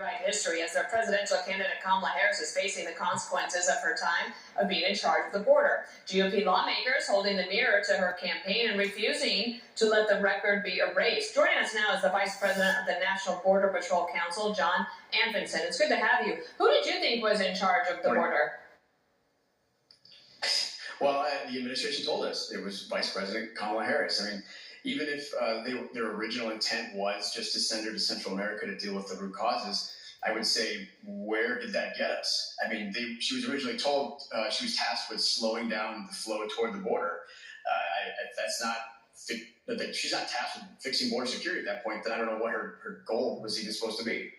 Right history as their presidential candidate Kamala Harris is facing the consequences of her time of being in charge of the border. GOP lawmakers holding the mirror to her campaign and refusing to let the record be erased. Joining us now is the Vice President of the National Border Patrol Council, John Anfinson. It's good to have you. Who did you think was in charge of the border? Well, the administration told us it was Vice President Kamala Harris. I mean, even if their original intent was just to send her to Central America to deal with the root causes, I would say, where did that get us? I mean, she was originally told she was tasked with slowing down the flow toward the border. She's not tasked with fixing border security at that point. Then I don't know what her goal was even supposed to be.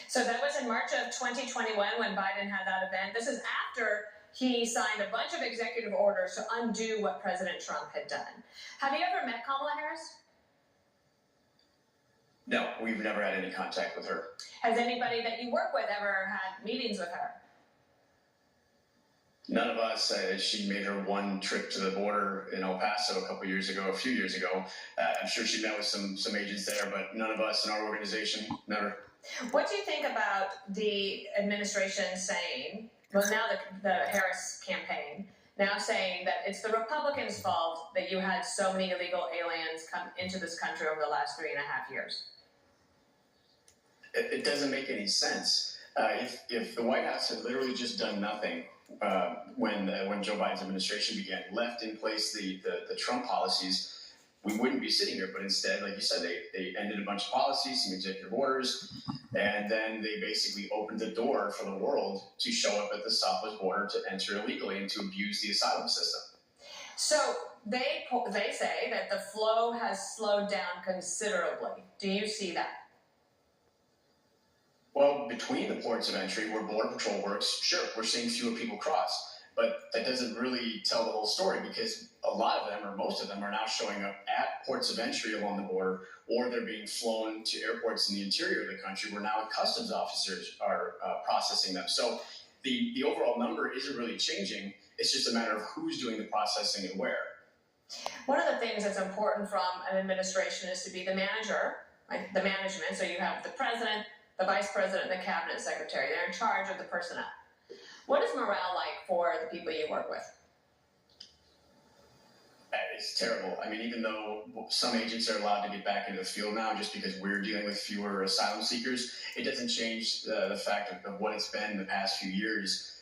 So that was in March of 2021 when Biden had that event. This is after he signed a bunch of executive orders to undo what President Trump had done. Have you ever met Kamala Harris? No, we've never had any contact with her. Has anybody that you work with ever had meetings with her? None of us. She made her one trip to the border in El Paso a few years ago. I'm sure she met with some agents there, but none of us in our organization, never. What do you think about the administration saying, well, now the Harris campaign, now saying that it's the Republicans' fault that you had so many illegal aliens come into this country over the last 3.5 years? It doesn't make any sense. If the White House had literally just done nothing when Joe Biden's administration began, left in place the Trump policies, we wouldn't be sitting here. But instead, like you said, they ended a bunch of policies, some executive orders, and then they basically opened the door for the world to show up at the southwest border to enter illegally and to abuse the asylum system. So they say that the flow has slowed down considerably. Do you see that? Well, between the ports of entry where Border Patrol works, sure, we're seeing fewer people cross. But that doesn't really tell the whole story, because a lot of them, or most of them, are now showing up at ports of entry along the border, or they're being flown to airports in the interior of the country where now customs officers are processing them. So the overall number isn't really changing. It's just a matter of who's doing the processing and where. One of the things that's important from an administration is to be the manager, like the management. So you have the president, the vice president, and the cabinet secretary. They're in charge of the personnel. What is morale like for the people you work with? It's terrible. I mean, even though some agents are allowed to get back into the field now just because we're dealing with fewer asylum seekers, it doesn't change the fact of what it's been the past few years.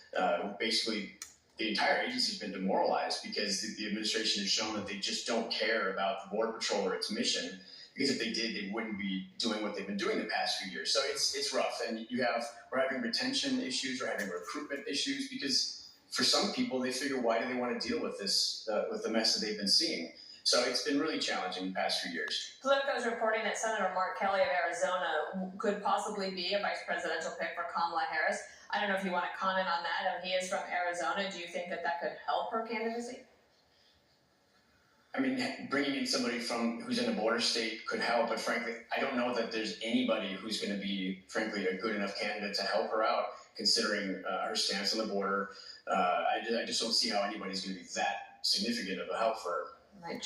Basically, the entire agency's been demoralized because the administration has shown that they just don't care about the Border Patrol or its mission. Because if they did, they wouldn't be doing what they've been doing the past few years. So it's rough. And we're having retention issues, we're having recruitment issues, because for some people, they figure, why do they want to deal with this, with the mess that they've been seeing? So it's been really challenging the past few years. Politico is reporting that Senator Mark Kelly of Arizona could possibly be a vice presidential pick for Kamala Harris. I don't know if you want to comment on that. He is from Arizona. Do you think that could help her candidacy? I mean, bringing in somebody who's in a border state could help, but frankly, I don't know that there's anybody who's going to be, frankly, a good enough candidate to help her out, considering her stance on the border. I just don't see how anybody's going to be that significant of a help for her. Right.